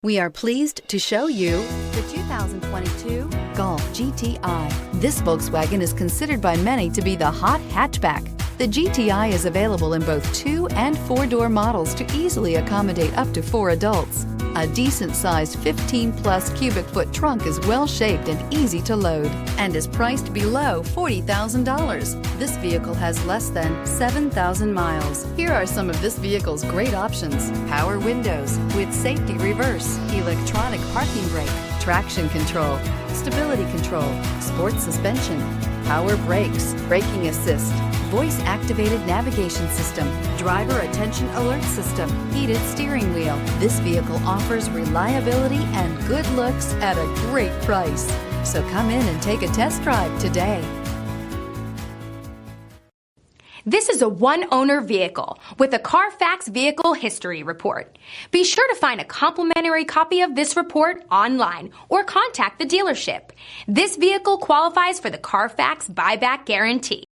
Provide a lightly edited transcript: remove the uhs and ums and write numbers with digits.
We are pleased to show you the 2022 Golf GTI. This Volkswagen is considered by many to be the hot hatchback. The GTI is available in both 2- and 4-door models to easily accommodate up to 4 adults. A decent-sized 15-plus cubic foot trunk is well-shaped and easy to load and is priced below $40,000. This vehicle has less than 7,000 miles. Here are some of this vehicle's great options: power windows with safety reverse, electronic parking brake, traction control, stability control, sports suspension, power brakes, braking assist, voice-activated navigation system, driver attention alert system, heated steering wheel. This vehicle offers reliability and good looks at a great price. So come in and take a test drive today. This is a one-owner vehicle with a Carfax Vehicle History Report. Be sure to find a complimentary copy of this report online or contact the dealership. This vehicle qualifies for the Carfax Buyback Guarantee.